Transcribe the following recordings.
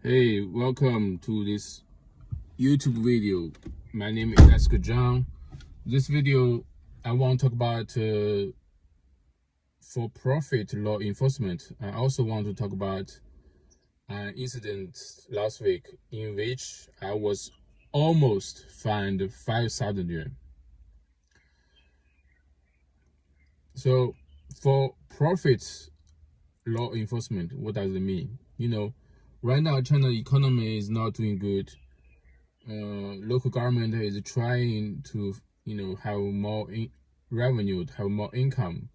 Hey, welcome to this YouTube video. My name is Ask John. This video, I want to talk about for-profit law enforcement. I also want to talk about an incident last week in which I was almost fined 5,000 yuan. So, for-profit law enforcement, what does it mean? Right now, China economy is not doing good. Local government is trying to, have more revenue, have more income.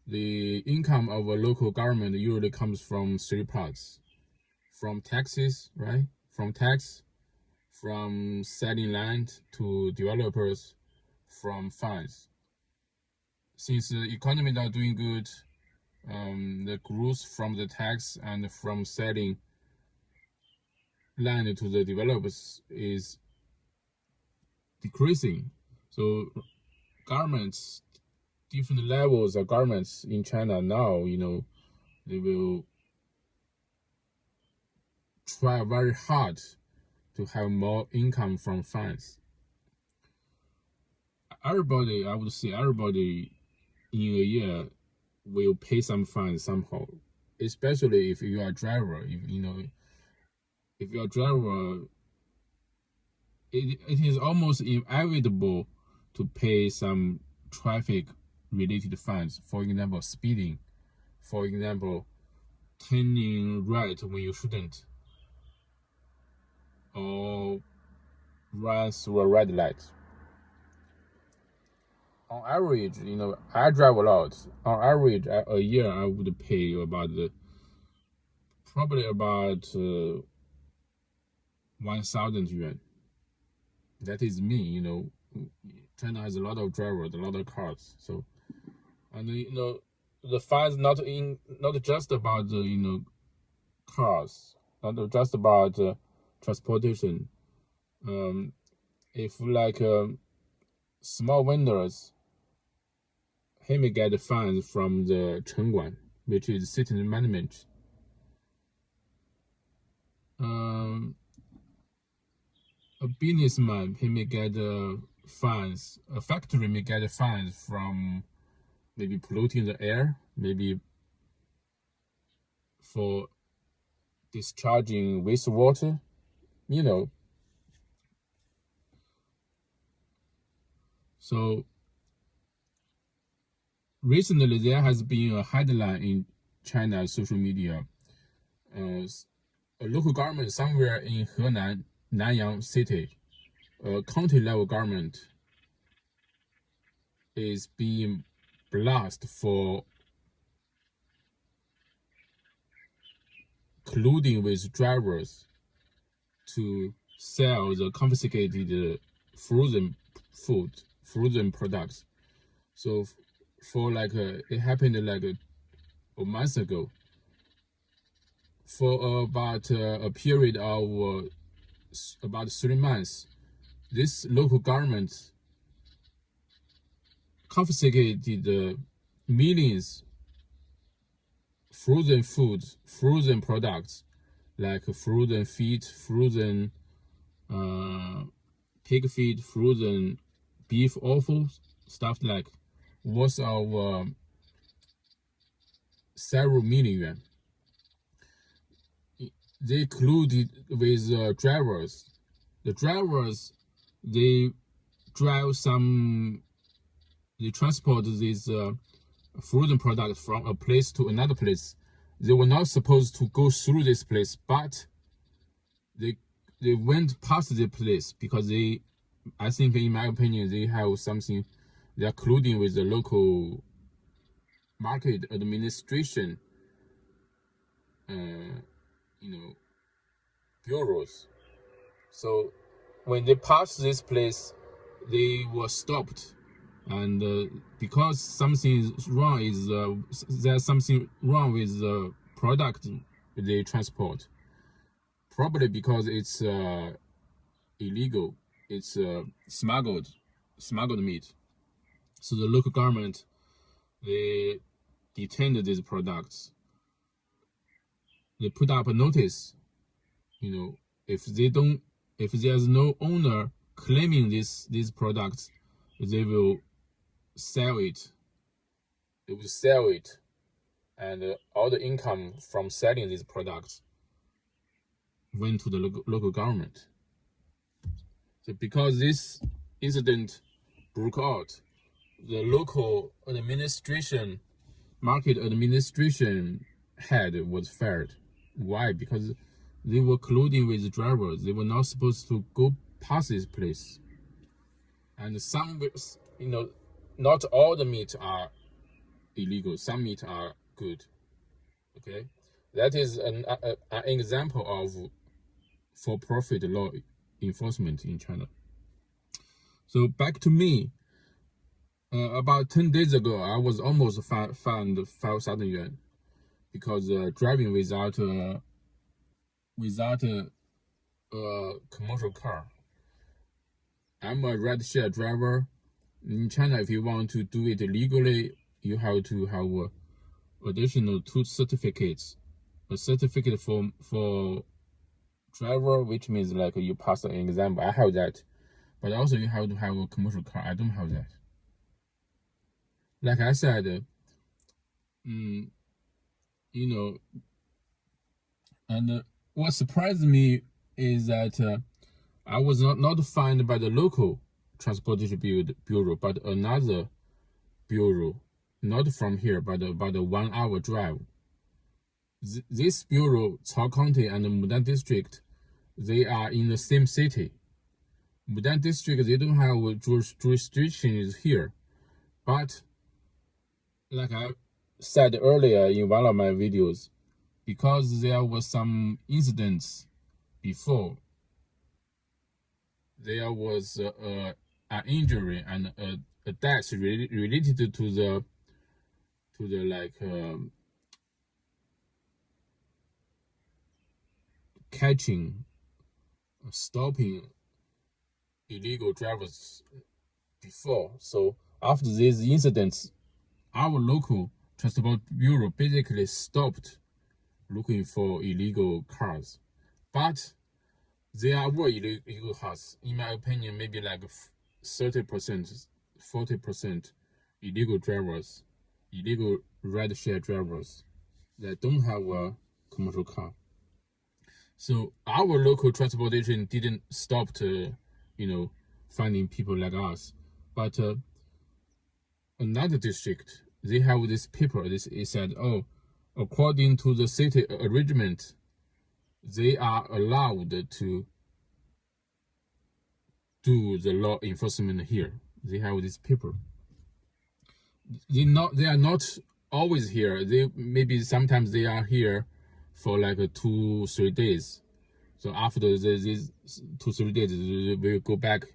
The income of a local government usually comes from three parts: from taxes, right? From tax, from selling land to developers, from fines. Since the economy is not doing good, the growth from the tax and from selling land to the developers is decreasing. So governments, different levels of governments in China now, they will try very hard to have more income from fines. Everybody, I would say everybody in a year will pay some fines somehow, especially if you are a driver. If you're a driver, it is almost inevitable to pay some traffic related fines. For example, speeding. For example, turning right when you shouldn't, or run through a red light. On average, I drive a lot. On average, a year I would pay probably about 1,000 yuan. That is me. China has a lot of drivers, a lot of cars. So, and the fines not just about the cars, not just about transportation. If like small vendors, he may get fines from the Chengguan, which is city management. A businessman, he may get fines. A factory may get fines from maybe polluting the air, maybe for discharging wastewater. So recently there has been a headline in China social media. A local government somewhere in Henan, Nanyang city, a county level government is being blasted for colluding with drivers to sell the confiscated frozen products. So for it happened like a month ago. For about a period of about 3 months, this local government confiscated millions frozen foods, frozen products, like frozen feet, frozen pig feet, frozen beef offal, stuff like worth of several million yuan. They colluded with drivers. The drivers, they transport these frozen products from a place to another place. They were not supposed to go through this place, but they went past the place because I think in my opinion, they are colluding with the local market administration, bureaus. So when they passed this place, they were stopped. And because something is wrong, there's something wrong with the product they transport. Probably because it's illegal. It's smuggled meat. So the local government, they detained these products. They put up a notice if there's no owner claiming these products, they will sell it. They will sell it, and all the income from selling these products went to the local government. So because this incident broke out, the local administration, market administration head was fired. Why? Because they were colluding with the drivers. They were not supposed to go past this place. And some, not all the meat are illegal. Some meat are good. Okay, that is an example of for-profit law enforcement in China. So back to me. About 10 days ago, I was almost fined 5,000 yuan because driving without a commercial car. I'm a rideshare driver. In China, if you want to do it legally, you have to have additional 2 certificates. A certificate for driver, which means like you pass an exam. I have that, but also you have to have a commercial car. I don't have that. Like I said, and what surprised me is that I was not fined by the local transportation bureau, but another bureau, not from here, but about a 1 hour drive. This bureau, Cao County and Mudan District, they are in the same city. Mudan District, they don't have jurisdictions here, but like I said earlier in one of my videos, because there was some incidents before, there was an injury and a death related to the catching, stopping illegal drivers before. So after these incidents, our local transport bureau basically stopped looking for illegal cars. But there were illegal cars. In my opinion, maybe like 30%, 40% illegal drivers, illegal rideshare drivers that don't have a commercial car. So our local transportation didn't stop to, finding people like us. But another district, they have this paper. It said, according to the city arrangement, they are allowed to do the law enforcement here. They have this paper. They are not always here. Sometimes they are here for like 2-3 days. So after these 2-3 days, they will go back,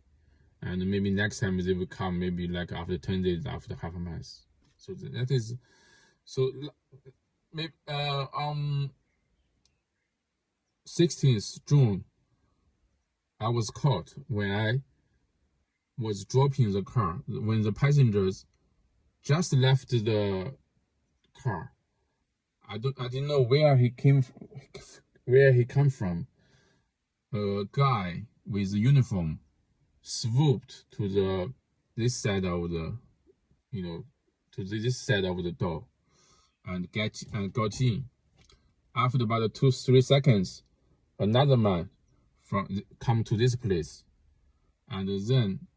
and maybe next time they will come maybe like after 10 days, after half a month. So that is so. Maybe on 16th June, I was caught when I was dropping the car, when the passengers just left the car. I didn't know where he come from. A guy with a uniform swooped to this side of the door and got in. After about 2-3 seconds, another man come to this place, and then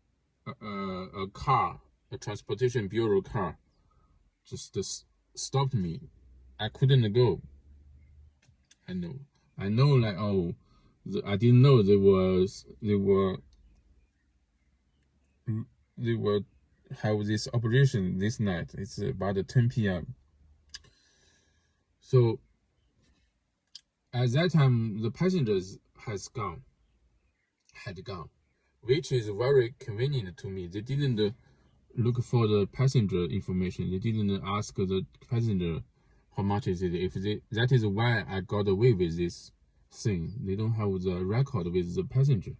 a transportation bureau car just stopped me. I couldn't go. I know, like, I didn't know they were have this operation this night. It's about 10 p.m. So at that time, the passengers had gone, which is very convenient to me. They didn't look for the passenger information. They didn't ask the passenger how much is it. That is why I got away with this thing. They don't have the record with the passenger.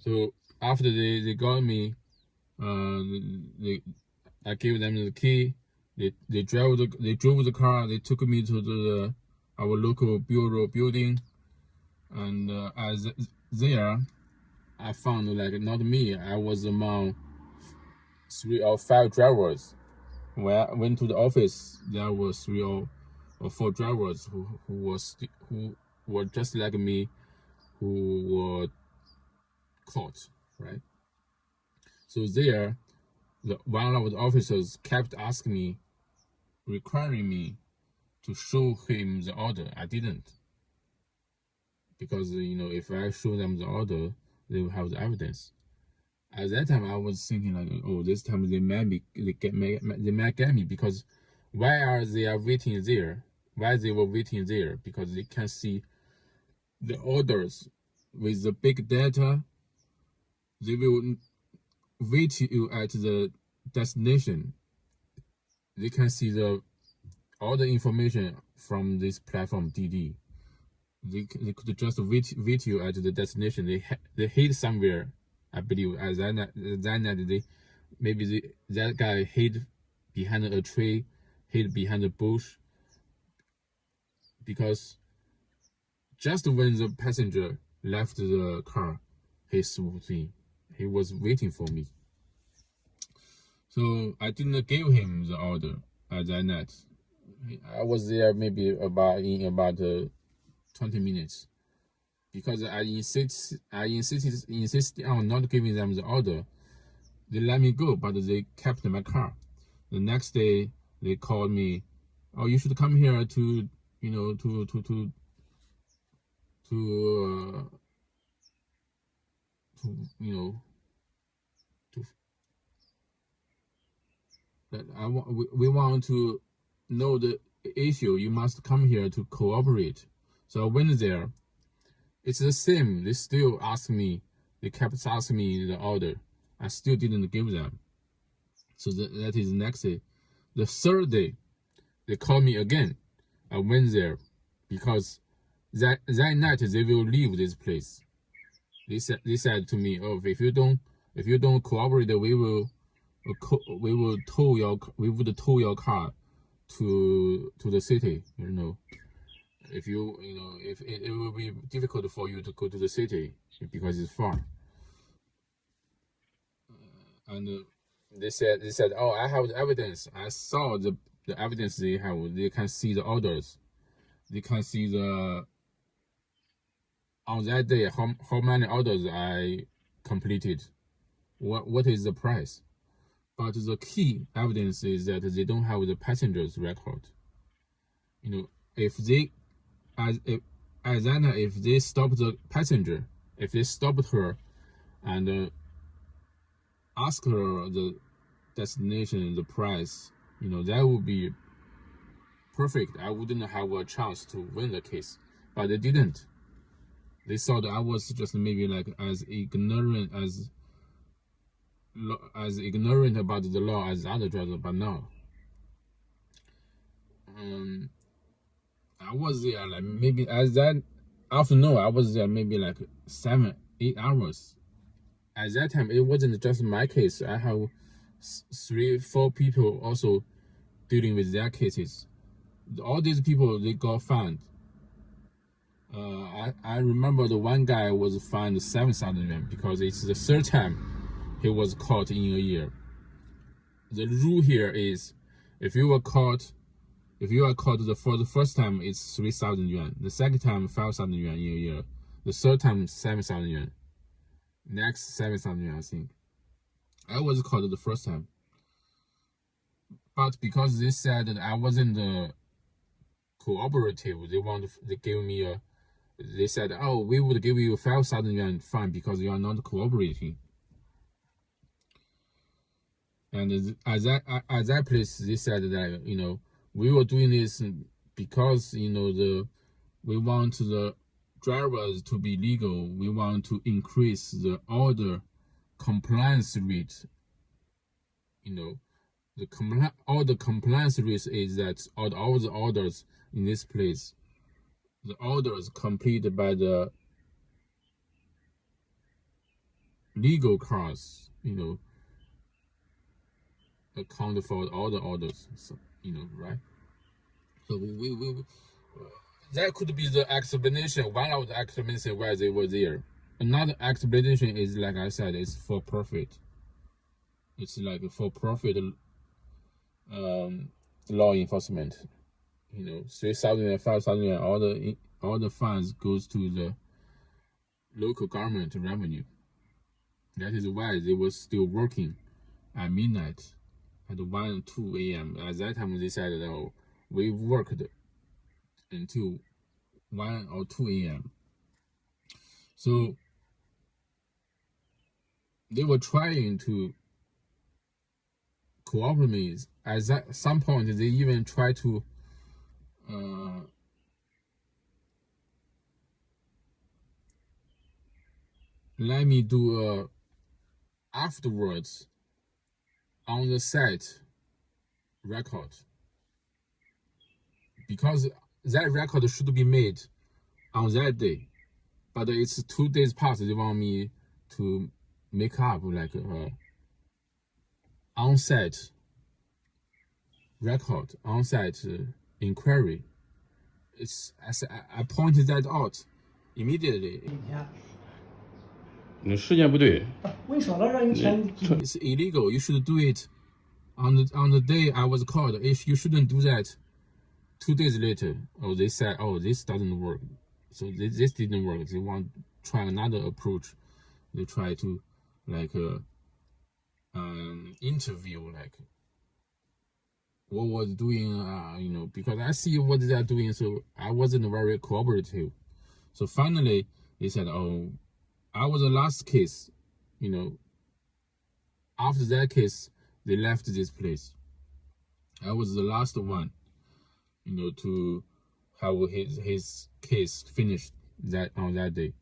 So after they got me, I gave them the key. They drove the car. They took me to our local bureau building. And as there, I found like not me. I was among 3 or 5 drivers. When I went to the office, there were 3 or 4 drivers who were just like me, who were caught, right? So there, one of the officers kept asking me, requiring me to show him the order. I didn't, because if I show them the order, they will have the evidence. At that time, I was thinking like, oh, this time they might get me, because why are they waiting there? Why they were waiting there? Because they can see the orders with the big data. They will wait you at the destination. They can see all the information from this platform DD. They could just wait you at the destination. They hid somewhere, I believe. As that night, that guy hid behind a tree, hid behind a bush, because just when the passenger left the car, he swooped in. He was waiting for me. So I didn't give him the order at that night. I was there maybe about 20 minutes, because I insisted on not giving them the order. They let me go, but they kept my car. The next day, they called me, "Oh, you should come here to, you know, to you know, to that we want to know the issue. You must come here to cooperate." So I went there. It's the same. They still ask me. They kept asking me the order. I still didn't give them. So that is the next day. The third day, they called me again. I went there, because that night they will leave this place. They said to me, "Oh, if you don't cooperate, we would tow your car to the city. If if it will be difficult for you to go to the city because it's far." And they said, "Oh, I have the evidence. I saw the evidence they have. They can see the orders. They can see on that day how many orders I completed. What is the price?" But the key evidence is that they don't have the passenger's record. If they if they stop the passenger, if they stopped her and ask her the destination, the price, that would be perfect. I wouldn't have a chance to win the case, but they didn't. They thought I was just maybe like as ignorant about the law as other drivers, but no. I was there like maybe as that afternoon. I was there maybe like 7-8 hours. At that time, it wasn't just my case. I have 3-4 people also dealing with their cases. All these people, they got fined. I remember the one guy was fined 7,000 yuan, because it's the third time he was caught in a year. The rule here is, if you are caught for the first time, it's 3,000 yuan. The second time, 5,000 yuan in a year. The third time, 7,000 yuan. Next, 7,000 yuan, I think. I was caught the first time, but because they said that I wasn't cooperative, they gave me they said, "Oh, we would give you 5,000 yuan fine because you are not cooperating." And at that place, they said that we were doing this because we want the drivers to be legal. We want to increase the order compliance rate. All the compliance rate is that all the orders in this place, the orders completed by the legal cars, account for all the orders, so, right? So that could be the explanation. One of the explanations why they were there. Another explanation is, like I said, it's for profit. It's like for profit law enforcement. 3,000 and 5,000, all the funds goes to the local government revenue. That is why they were still working at midnight, at 1 2 a.m. At that time, they said, "Oh, we worked until 1 or 2 a.m." So they were trying to cooperate. At some point, they even try to let me do afterwards on the site record, because that record should be made on that day, but it's 2 days past. They want me to make up like on-site record, on-site inquiry. I pointed that out immediately. 你时间不对，为啥让人签？ It's illegal. You should do it on the day I was called. If you shouldn't do that 2 days later, they said, this doesn't work. So this didn't work. They want to try another approach. They try to like interview like what was doing, because I see what they are doing, so I wasn't very cooperative. So finally they said, I was the last case. After that case, they left this place. I was the last one, to have his case finished on that day.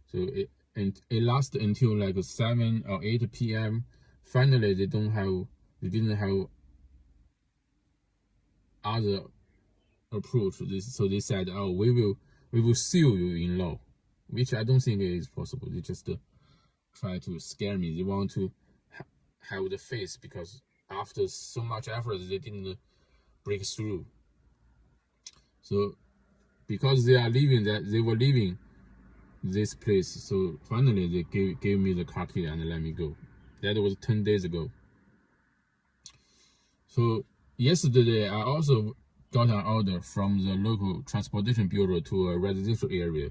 So it lasted until like 7 or 8 p.m. Finally, they didn't have other approach. So they said, we will sue you in law, which I don't think is possible. They just try to scare me. They want to have the face, because after so much effort, they didn't break through. So because they were leaving this place, so finally they gave me the car key and let me go. That was 10 days ago. So yesterday, I also got an order from the local transportation bureau to a residential area.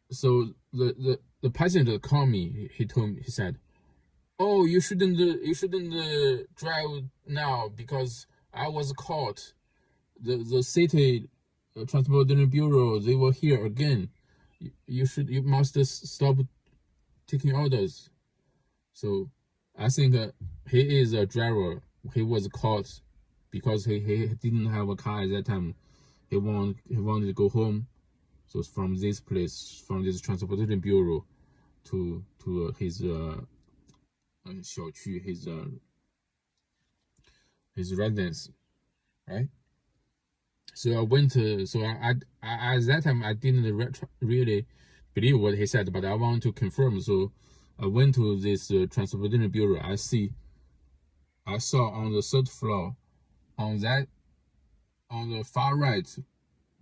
So the passenger called me. He said, "Oh, you shouldn't drive now because I was caught. The city transportation bureau, they were here again. You must stop taking orders." So I think he is a driver. He was caught because he didn't have a car at that time. He wanted to go home. So from this place, from this transportation bureau to his 小区, his residence, right? So I went to, so I at that time I didn't really believe what he said, but I want to confirm. So I went to this transportation bureau. I saw on the third floor, on the far right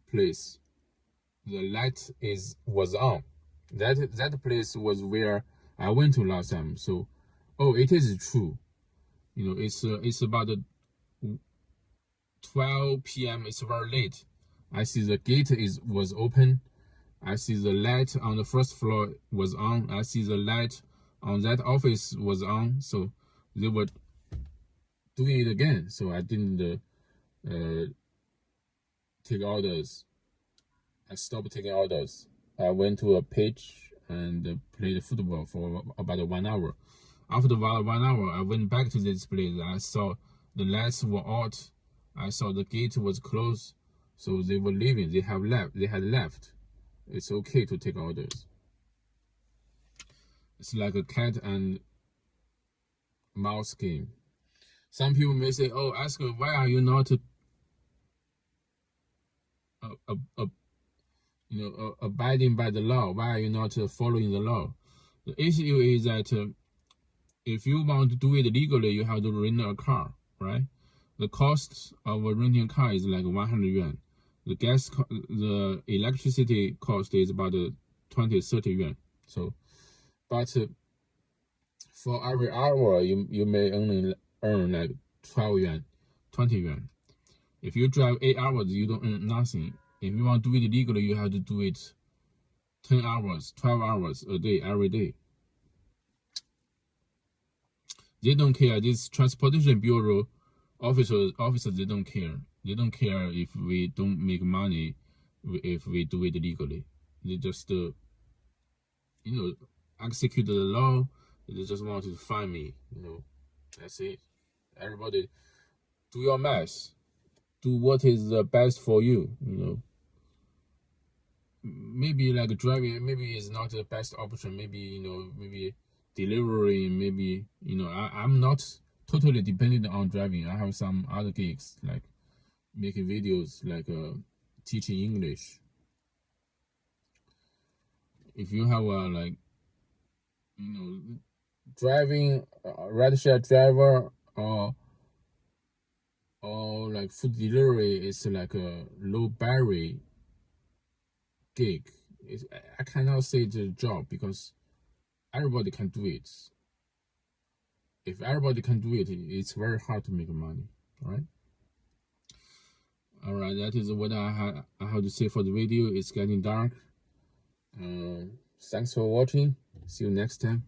place, the light was on. That place was where I went to last time. So, it is true. It's about 12 p.m. It's very late. I see the gate was open. I see the light on the first floor was on. I see the light on that office was on. So they were doing it again. So I didn't take orders. I stopped taking orders. I went to a pitch and played football for about 1 hour. After about 1 hour, I went back to this place. I saw the lights were out. I saw the gate was closed. So they were leaving. They had left. It's okay to take orders. It's like a cat and mouse game. Some people may say, ask her, why are you not abiding by the law? Why are you not following the law? The issue is that if you want to do it legally, you have to rent a car, right? The cost of renting a car is like 100 yuan. The electricity cost is about 20-30 yuan. So, but for every hour, you may only earn like 12 yuan, 20 yuan. If you drive 8 hours, you don't earn nothing. If you want to do it legally, you have to do it 10 hours, 12 hours a day, every day. They don't care. This transportation bureau officers, they don't care. They don't care if we don't make money, if we do it legally. They just, execute the law. They just want to find me. That's it. Everybody, do your math. Do what is the best for you. Maybe like driving, maybe is not the best option. Maybe maybe delivery. Maybe I'm not totally dependent on driving. I have some other gigs like making videos, like teaching English. If you have like driving, rideshare driver, or like food delivery, is like a low barrier gig. I cannot say the job because everybody can do it. If everybody can do it, it's very hard to make money. All right, that is what I have to say for the video. It's getting dark. Thanks for watching. See you next time.